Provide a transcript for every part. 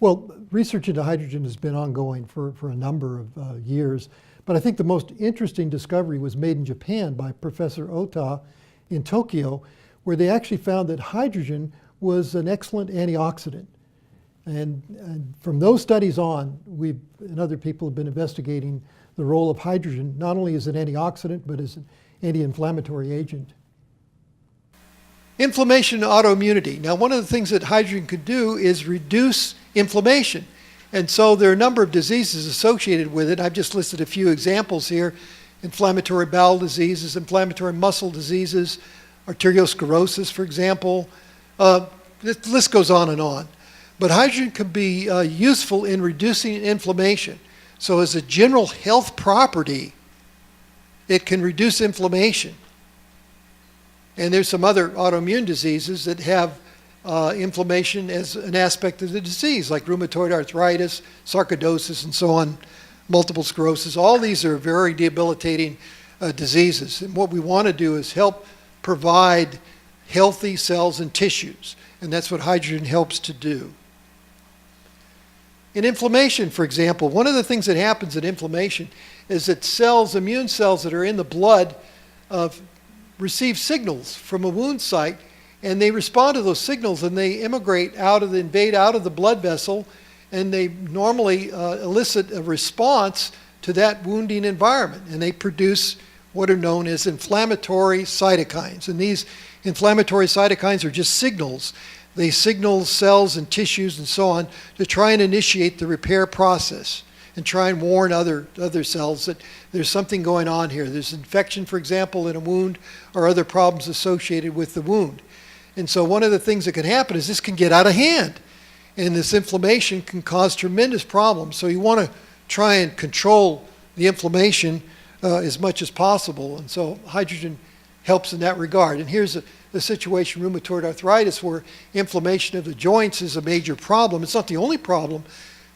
Well, research into hydrogen has been ongoing for a number of years, but I think the most interesting discovery was made in Japan by Professor Ota in Tokyo, where they actually found that hydrogen was an excellent antioxidant. And from those studies on, we and other people have been investigating the role of hydrogen, not only as an antioxidant, but as an anti-inflammatory agent. Inflammation and autoimmunity. Now, one of the things that hydrogen could do is reduce inflammation. And so there are a number of diseases associated with it. I've just listed a few examples here. Inflammatory bowel diseases, inflammatory muscle diseases, arteriosclerosis, for example. The list goes on and on. But hydrogen can be useful in reducing inflammation. So as a general health property, it can reduce inflammation. And there's some other autoimmune diseases that have inflammation as an aspect of the disease, like rheumatoid arthritis, sarcoidosis, and so on, multiple sclerosis. All these are very debilitating diseases. And what we want to do is help provide healthy cells and tissues. And that's what hydrogen helps to do. In inflammation, for example, one of the things that happens in inflammation is that cells, immune cells that are in the blood, receive signals from a wound site, and they respond to those signals, and they invade out of the blood vessel, and they normally elicit a response to that wounding environment, and they produce what are known as inflammatory cytokines. And these inflammatory cytokines are just signals. They signal cells and tissues and so on to try and initiate the repair process and try and warn other cells that there's something going on here. There's infection, for example, in a wound, or other problems associated with the wound. And so one of the things that can happen is this can get out of hand, and this inflammation can cause tremendous problems. So you want to try and control the inflammation as much as possible. And so hydrogen helps in that regard. And here's the situation, rheumatoid arthritis, where inflammation of the joints is a major problem. It's not the only problem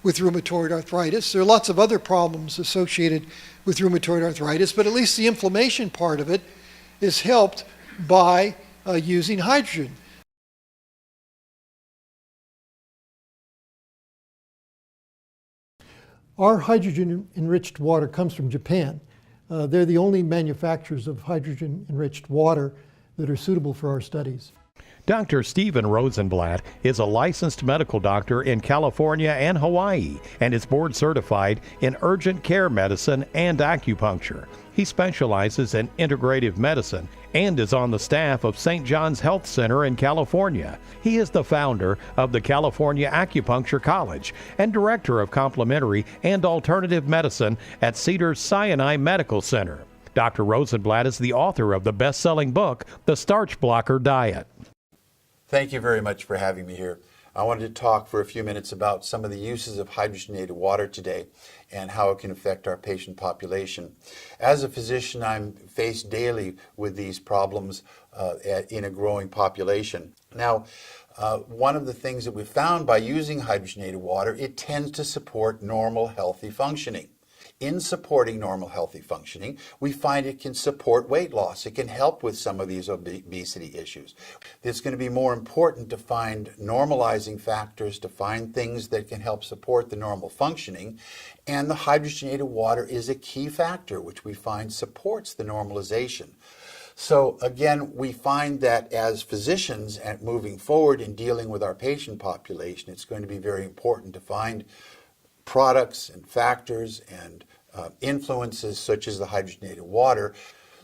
with rheumatoid arthritis. There are lots of other problems associated with rheumatoid arthritis, but at least the inflammation part of it is helped by using hydrogen. Our hydrogen-enriched water comes from Japan. They're the only manufacturers of hydrogen-enriched water that are suitable for our studies. Dr. Stephen Rosenblatt is a licensed medical doctor in California and Hawaii and is board certified in urgent care medicine and acupuncture. He specializes in integrative medicine and is on the staff of St. John's Health Center in California. He is the founder of the California Acupuncture College and director of complementary and alternative medicine at Cedars-Sinai Medical Center. Dr. Rosenblatt is the author of the best-selling book, The Starch Blocker Diet. Thank you very much for having me here. I wanted to talk for a few minutes about some of the uses of hydrogenated water today and how it can affect our patient population. As a physician, I'm faced daily with these problems in a growing population. Now, one of the things that we've found by using hydrogenated water, it tends to support normal, healthy functioning. In supporting normal healthy functioning, we find it can support weight loss. It can help with some of these obesity issues. It's going to be more important to find normalizing factors, to find things that can help support the normal functioning. And the hydrogenated water is a key factor, which we find supports the normalization. So again, we find that as physicians, and moving forward in dealing with our patient population, it's going to be very important to find products and factors and influences such as the hydrogenated water.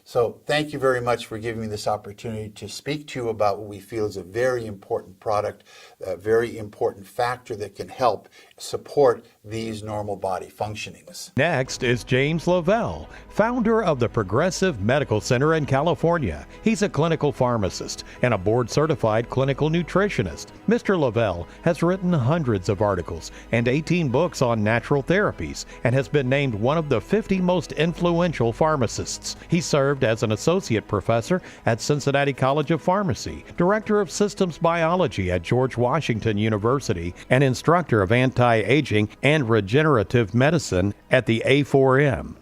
So thank you very much for giving me this opportunity to speak to you about what we feel is a very important product, a very important factor that can help support these normal body functionings. Next is James Lavelle, founder of the Progressive Medical Center in California. He's a clinical pharmacist and a board-certified clinical nutritionist. Mr. Lavelle has written hundreds of articles and 18 books on natural therapies and has been named one of the 50 most influential pharmacists. He served as an associate professor at Cincinnati College of Pharmacy, director of systems biology at George Washington University, and instructor of anti-aging and regenerative medicine at the A4M.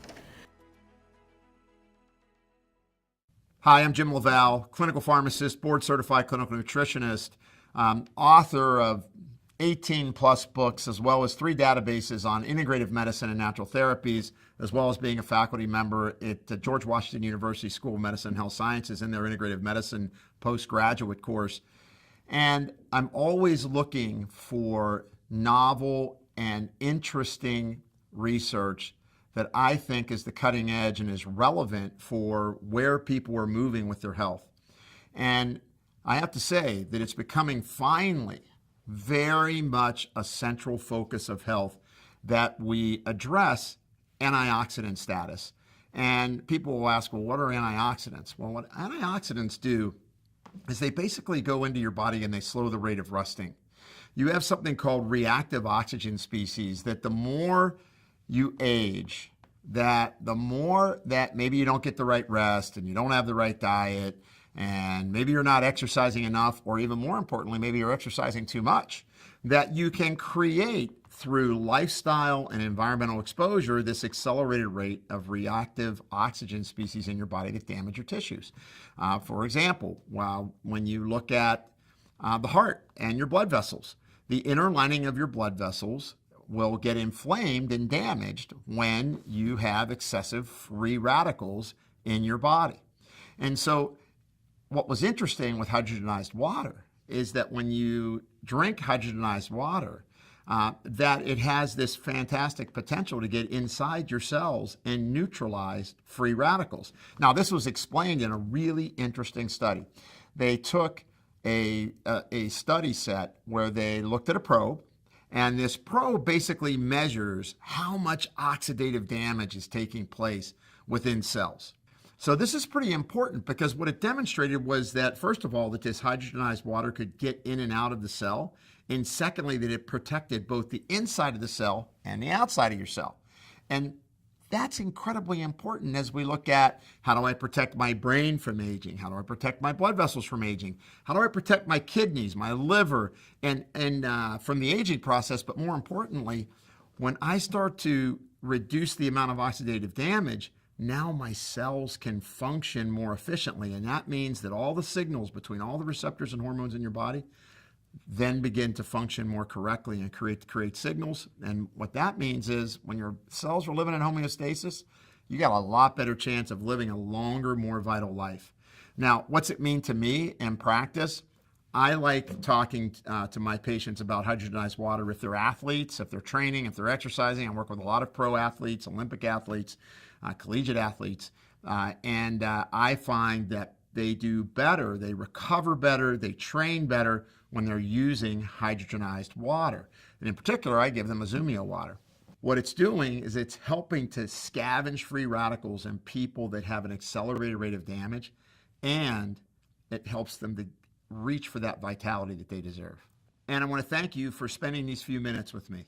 Hi, I'm Jim Lavelle, clinical pharmacist, board-certified clinical nutritionist, author of 18 plus books, as well as 3 databases on integrative medicine and natural therapies, as well as being a faculty member at the George Washington University School of Medicine and Health Sciences in their integrative medicine postgraduate course. And I'm always looking for novel and interesting research that I think is the cutting edge and is relevant for where people are moving with their health. And I have to say that it's becoming finally very much a central focus of health that we address antioxidant status. And people will ask, well, what are antioxidants? Well, what antioxidants do is they basically go into your body and they slow the rate of rusting. You have something called reactive oxygen species that the more you age, that the more that maybe you don't get the right rest and you don't have the right diet, and maybe you're not exercising enough, or even more importantly, maybe you're exercising too much, that you can create through lifestyle and environmental exposure this accelerated rate of reactive oxygen species in your body that damage your tissues. For example, when you look at the heart and your blood vessels, the inner lining of your blood vessels will get inflamed and damaged when you have excessive free radicals in your body. And so what was interesting with hydrogenized water is that when you drink hydrogenized water, that it has this fantastic potential to get inside your cells and neutralize free radicals. Now, this was explained in a really interesting study. They took a study set where they looked at a probe, and this probe basically measures how much oxidative damage is taking place within cells. So this is pretty important because what it demonstrated was that, first of all, that this hydrogenized water could get in and out of the cell, and secondly, that it protected both the inside of the cell and the outside of your cell. And that's incredibly important as we look at, how do I protect my brain from aging? How do I protect my blood vessels from aging? How do I protect my kidneys, my liver, and from the aging process? But more importantly, when I start to reduce the amount of oxidative damage, now my cells can function more efficiently. And that means that all the signals between all the receptors and hormones in your body then begin to function more correctly and create signals. And what that means is when your cells are living in homeostasis, you got a lot better chance of living a longer, more vital life. Now, what's it mean to me in practice? I like talking to my patients about hydrogenized water if they're athletes, if they're training, if they're exercising. I work with a lot of pro athletes, Olympic athletes, collegiate athletes, and I find that they do better, they recover better, they train better when they're using hydrogenized water. And in particular, I give them IZUMIO water. What it's doing is it's helping to scavenge free radicals in people that have an accelerated rate of damage, and it helps them to reach for that vitality that they deserve. And I want to thank you for spending these few minutes with me.